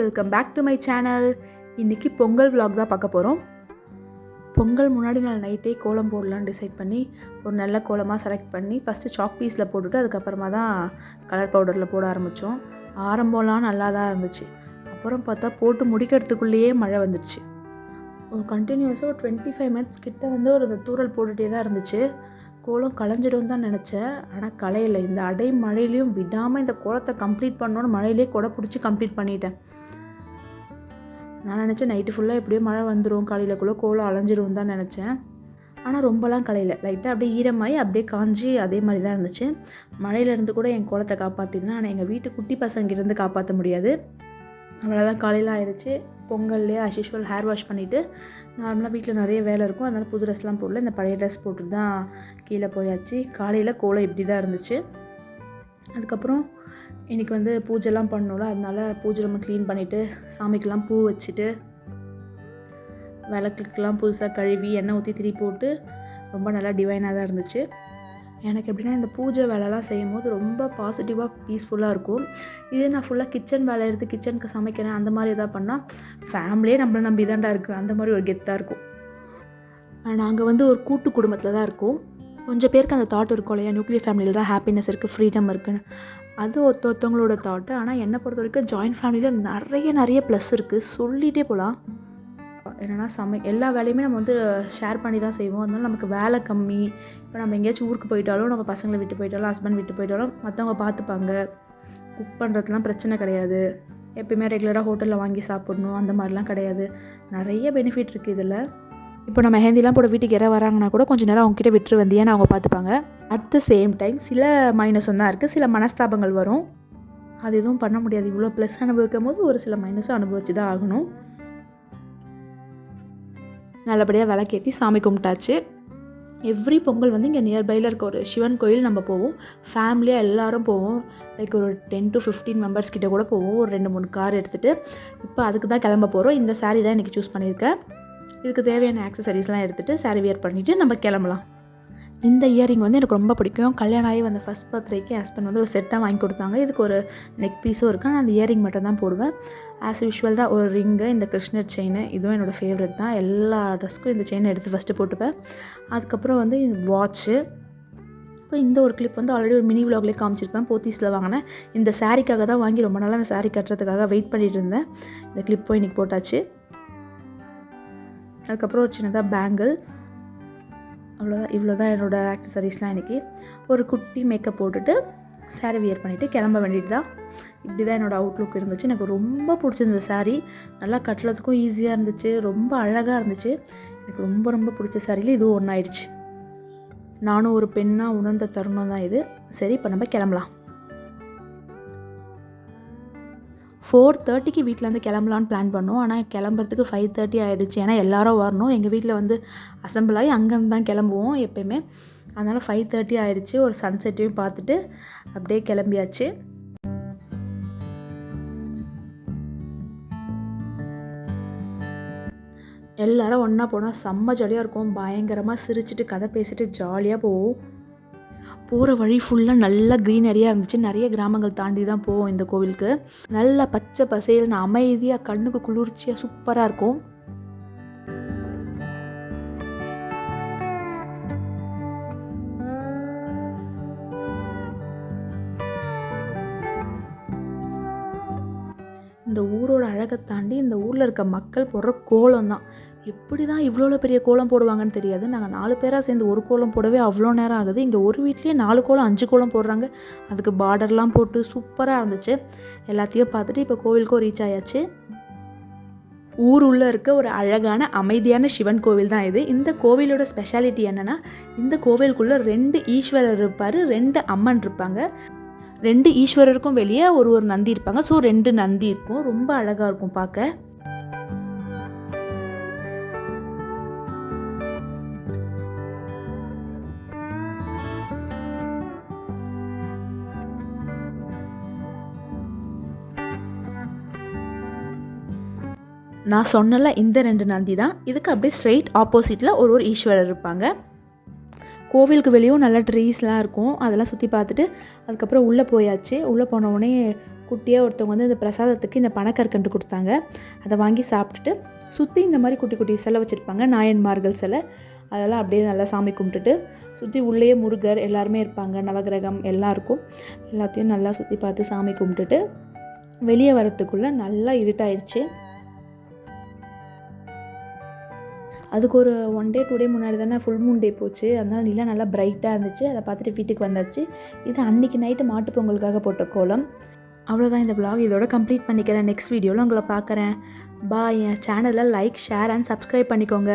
Welcome back to my channel. இன்றைக்கி Pongal vlog தான் பார்க்க போகிறோம். பொங்கல் முன்னாடி நாள் நைட்டே கோலம் போடலான்னு டிசைட் பண்ணி ஒரு நல்ல கோலமாக செலக்ட் பண்ணி ஃபஸ்ட்டு சாக் பீஸில் போட்டுட்டு அதுக்கப்புறமா தான் கலர் பவுடரில் போட ஆரம்பித்தோம். ஆரம்பம்லாம் நல்லா தான் இருந்துச்சு. அப்புறம் பார்த்தா போட்டு முடிக்கிறதுக்குள்ளேயே மழை வந்துடுச்சு. ஒரு கண்டினியூஸாக ஒரு 25 மினிட்ஸ் கிட்ட வந்து ஒரு தூறல் போட்டுகிட்டே தான் இருந்துச்சு. கோலம் களைஞ்சிடும் தான் நினச்சேன், ஆனால் களையலை. இந்த அடை மழையிலையும் விடாமல் இந்த கோலத்தை கம்ப்ளீட் பண்ணோன்னு மழையிலே கொடை பிடிச்சி கம்ப்ளீட் பண்ணிட்டேன். நான் நினச்சேன் நைட்டு ஃபுல்லாக எப்படியோ மழை வந்துடும், காலையிலக்குள்ளே கோலம் அலைஞ்சிரும் தான் நினச்சேன். ஆனால் ரொம்பலாம் களையலை, லைட்டாக அப்படியே ஈரமாகி அப்படியே காஞ்சி அதே மாதிரி தான் இருந்துச்சு. மழையிலேருந்து கூட என் கோலத்தை காப்பாற்றிருந்தேன், ஆனால் எங்கள் வீட்டு குட்டி பசங்கிட்டேருந்து காப்பாற்ற முடியாது. அவ்வளோதான், காலையில் ஆயிடுச்சு. பொங்கல்லையே ஆஸ் யூஷுவல் ஹேர் வாஷ் பண்ணிவிட்டு நார்மலாக வீட்டில் நிறைய வேலை இருக்கும், அதனால் புது ட்ரெஸ்லாம் போடல, இந்த பழைய ட்ரெஸ் போட்டுட்டு தான் கீழே போயாச்சு. காலையில் கோலம் இப்படி தான் இருந்துச்சு. அதுக்கப்புறம் இன்றைக்கி வந்து பூஜைலாம் பண்ணோம்ல, அதனால் பூஜை ரூமை க்ளீன் பண்ணிவிட்டு சாமிக்கெலாம் பூ வச்சுட்டு விளக்குக்கெலாம் புதுசாக கழுவி எண்ணெய் ஊற்றி திரி போட்டு ரொம்ப நல்லா டிவைனாக தான் இருந்துச்சு. எனக்கு எப்படின்னா இந்த பூஜை வேலைலாம் செய்யும் போது ரொம்ப பாசிட்டிவாக பீஸ்ஃபுல்லாக இருக்கும். இதே நான் ஃபுல்லாக கிச்சன் வேலை எடுத்து கிச்சனுக்கு சமைக்கிறேன் அந்த மாதிரி எதாவது பண்ணால் ஃபேமிலியே நம்மளை நம்பி தான்டா இருக்குது, அந்த மாதிரி ஒரு கெத்தாக இருக்கும். நாங்கள் வந்து ஒரு கூட்டு குடும்பத்தில் தான் இருக்கோம். கொஞ்சம் பேருக்கு அந்த தாட் இருக்கும் இல்லையா, நியூக்ளியர் ஃபேமிலியில் தான் ஹாப்பினஸ் இருக்குது, ஃப்ரீடம் இருக்குன்னு. அது ஒருத்தவங்களோட தாட்டு. ஆனால் என்னை பொறுத்த வரைக்கும் ஜாயின்ட் ஃபேமிலியில் நிறைய ப்ளஸ் இருக்குது, சொல்லிகிட்டே போகலாம். என்னென்னா எல்லா வேலையுமே நம்ம வந்து ஷேர் பண்ணி தான் செய்வோம். அதனால நமக்கு வேலை கம்மி. இப்போ நம்ம எங்கேயாச்சும் ஊருக்கு போயிட்டாலும், நம்ம பசங்களை விட்டு போயிட்டாலும், ஹஸ்பண்ட் விட்டு போயிட்டாலும் மற்றவங்க பார்த்துப்பாங்க. குக் பண்ணுறதுலாம் பிரச்சனை கிடையாது. எப்பயுமே ரெகுலராக ஹோட்டலில் வாங்கி சாப்பிடணும் அந்த மாதிரிலாம் கிடையாது. நிறைய பெனிஃபிட் இருக்குது இதில். இப்போ நம்ம மெஹந்திலாம் போட வீட்டுக்கு யாராவது வராங்கன்னா கூட கொஞ்சம் நேரம் அவங்ககிட்ட விட்டுரு வந்தியான்னு அவங்க பார்த்துப்பாங்க. அட் த சேம் டைம் சில மைனஸும் தான் இருக்குது, சில மனஸ்தாபங்கள் வரும். அது எதுவும் பண்ண முடியாது. இவ்வளோ ப்ளஸ் அனுபவிக்கும் போது ஒரு சில மைனஸும் அனுபவிச்சு தான் ஆகணும். நல்லபடியாக விளக்கேற்றி சாமி கும்பிட்டாச்சு. எவ்ரி பொங்கல் வந்து இங்கே நியர்பையில் இருக்க ஒரு சிவன் கோயில் நம்ம போவோம். ஃபேமிலியாக எல்லோரும் போவோம். லைக் ஒரு 10 to 15 மெம்பர்ஸ் கிட்ட கூட போவோம், ஒரு 2-3 கார் எடுத்துகிட்டு. இப்போ அதுக்கு தான் கிளம்ப போகிறோம். இந்த சாரீ தான் இன்றைக்கி சூஸ் பண்ணியிருக்கேன். இதுக்கு தேவையான ஆக்சசரிஸ்லாம் எடுத்துகிட்டு சாரீ வியர் பண்ணிவிட்டு நம்ம கிளம்பலாம். இந்த இயரிங் வந்து எனக்கு ரொம்ப பிடிக்கும். கல்யாணம் ஆகி வந்த ஃபஸ்ட் பர்த்டேக்கு ஹஸ்பண்ட் வந்து ஒரு செட்டாக வாங்கி கொடுத்தாங்க. இதுக்கு ஒரு நெக் பீஸும் இருக்குது. நான் அந்த இயரிங் மட்டும் தான் போடுவேன். ஆஸ் யூஷுவல் தான் ஒரு ரிங்கு, இந்த கிருஷ்ணர் செயின், இதுவும் என்னோடய ஃபேவரட் தான். எல்லா ட்ரெஸ்க்கும் இந்த செயினை எடுத்து ஃபஸ்ட்டு போட்டுப்பேன். அதுக்கப்புறம் வந்து வாட்ச்சு. அப்புறம் இந்த ஒரு கிளிப் வந்து ஆல்ரெடி ஒரு மினி விலாக்லேயே காமிச்சிருப்பேன். போத்தீஸில் வாங்கினேன். இந்த சாரீக்காக தான் வாங்கி ரொம்ப நாளாக அந்த சாரீ கட்டுறதுக்காக வெயிட் பண்ணிகிட்டு இருந்தேன். இந்த கிளிப்பும் இன்றைக்கி போட்டாச்சு. அதுக்கப்புறம் ஒரு சின்னதாக பேங்கிள். அவ்வளோதான். இவ்வளோ தான் என்னோடய ஆக்சசரிஸ்லாம் இன்றைக்கி. ஒரு குட்டி மேக்கப் போட்டுட்டு சாரீ வியர் பண்ணிவிட்டு கிளம்ப வேண்டியது தான். இப்படி தான் என்னோடய அவுட்லுக் இருந்துச்சு. எனக்கு ரொம்ப பிடிச்சிருந்த சாரீ. நல்லா கட்டுறதுக்கும் ஈஸியாக இருந்துச்சு, ரொம்ப அழகாக இருந்துச்சு. எனக்கு ரொம்ப ரொம்ப பிடிச்ச சாரியில் இதுவும் ஒன்றாயிடுச்சு. நானும் ஒரு பெண்ணாக உணர்ந்த தருணம் தான் இது. சரி, இப்போ நம்ம கிளம்பலாம். 4:30க்கு வீட்டிலேருந்து கிளம்பலான்னு பிளான் பண்ணோம். ஆனால் கிளம்புறதுக்கு 5:30 ஆகிடுச்சு. ஏன்னா எல்லோரும் வரணும். எங்கள் வீட்டில் வந்து அசம்பிள் ஆகி அங்கேருந்து தான் கிளம்புவோம் எப்போயுமே. அதனால் 5:30 ஆகிடுச்சு. ஒரு சன்செட்டையும் பார்த்துட்டு அப்படியே கிளம்பியாச்சு. எல்லோரும் ஒன்றா போனால் செம்ம ஜாலியாக இருக்கும். பயங்கரமாக சிரிச்சிட்டு கதை பேசிட்டு ஜாலியாக போவோம். போகிற வழி ஃபுல்லாக நல்லா க்ரீனரியாக இருந்துச்சு. நிறைய கிராமங்கள் தாண்டி தான் போவோம் இந்த கோவிலுக்கு. நல்லா பச்சை பசேல்னு அமைதியாக கண்ணுக்கு குளிர்ச்சியாக சூப்பராக இருக்கும். இந்த ஊரோட அழகை தாண்டி இந்த ஊரில் இருக்க மக்கள் போடுற கோலம் தான். எப்படி தான் இவ்வளோ பெரிய கோலம் போடுவாங்கன்னு தெரியாது. நாங்கள் 4 பேராக சேர்ந்து ஒரு கோலம் போடவே அவ்வளோ நேரம் ஆகுது. இங்கே ஒரு வீட்லேயே 4 கோலம் 5 கோலம் போடுறாங்க. அதுக்கு பார்டர்லாம் போட்டு சூப்பராக இருந்துச்சு. எல்லாத்தையும் பார்த்துட்டு இப்போ கோவிலுக்கும் ரீச் ஆயாச்சு. ஊர் உள்ளே இருக்க ஒரு அழகான அமைதியான சிவன் கோவில் தான் இது. இந்த கோவிலோட ஸ்பெஷாலிட்டி என்னென்னா, இந்த கோவிலுக்குள்ளே 2 ஈஸ்வரர் இருப்பார், 2 அம்மன் இருப்பாங்க. 2 ஈஸ்வரருக்கும் வெளியே ஒரு நந்தி இருப்பாங்க. ஸோ 2 நந்தி இருக்கும். ரொம்ப அழகாக இருக்கும் பார்க்க. நான் சொன்னல இந்த 2 நந்தி தான். இதுக்கு அப்படியே ஸ்ட்ரெயிட் ஆப்போசிட்டில் ஒரு ஈஸ்வரர் இருப்பாங்க. கோவிலுக்கு வெளியும் நல்ல ட்ரீஸ்லாம் இருக்கும். அதெல்லாம் சுற்றி பார்த்துட்டு அதுக்கப்புறம் உள்ளே போயாச்சு. உள்ளே போன உடனே குட்டியாக ஒருத்தவங்க வந்து இந்த பிரசாதத்துக்கு இந்த பனக்கற்கண்டு கொடுத்தாங்க. அதை வாங்கி சாப்பிட்டுட்டு சுற்றி இந்த மாதிரி குட்டி குட்டி சிலை வச்சுருப்பாங்க, நாயன்மார்கள் சிலை. அதெல்லாம் அப்படியே நல்லா சாமி கும்பிட்டுட்டு சுற்றி உள்ளே முருகர் எல்லாருமே இருப்பாங்க, நவகிரகம் எல்லாம் இருக்கும். எல்லாத்தையும் நல்லா சுற்றி பார்த்து சாமி கும்பிட்டுட்டு வெளியே வரத்துக்குள்ளே நல்லா இருட்டாயிடுச்சு. அதுக்கு ஒரு 1 டே 2 டே முன்னாடி தானே ஃபுல் மூன் டே போச்சு. அதனால் நிலா நல்லா பிரைட்டாக இருந்துச்சு. அதை பார்த்துட்டு வீட்டுக்கு வந்தாச்சு. இது அன்றைக்கி நைட்டு மாட்டு பொங்கலுக்காக போட்ட கோலம். அவ்வளோதான் இந்த vlog. இதோட கம்ப்ளீட் பண்ணிக்கிறேன். நெக்ஸ்ட் வீடியோவில் உங்களை பார்க்குறேன். பாய். என் சேனலை லைக், ஷேர் அண்ட் சப்ஸ்கிரைப் பண்ணிக்கோங்க.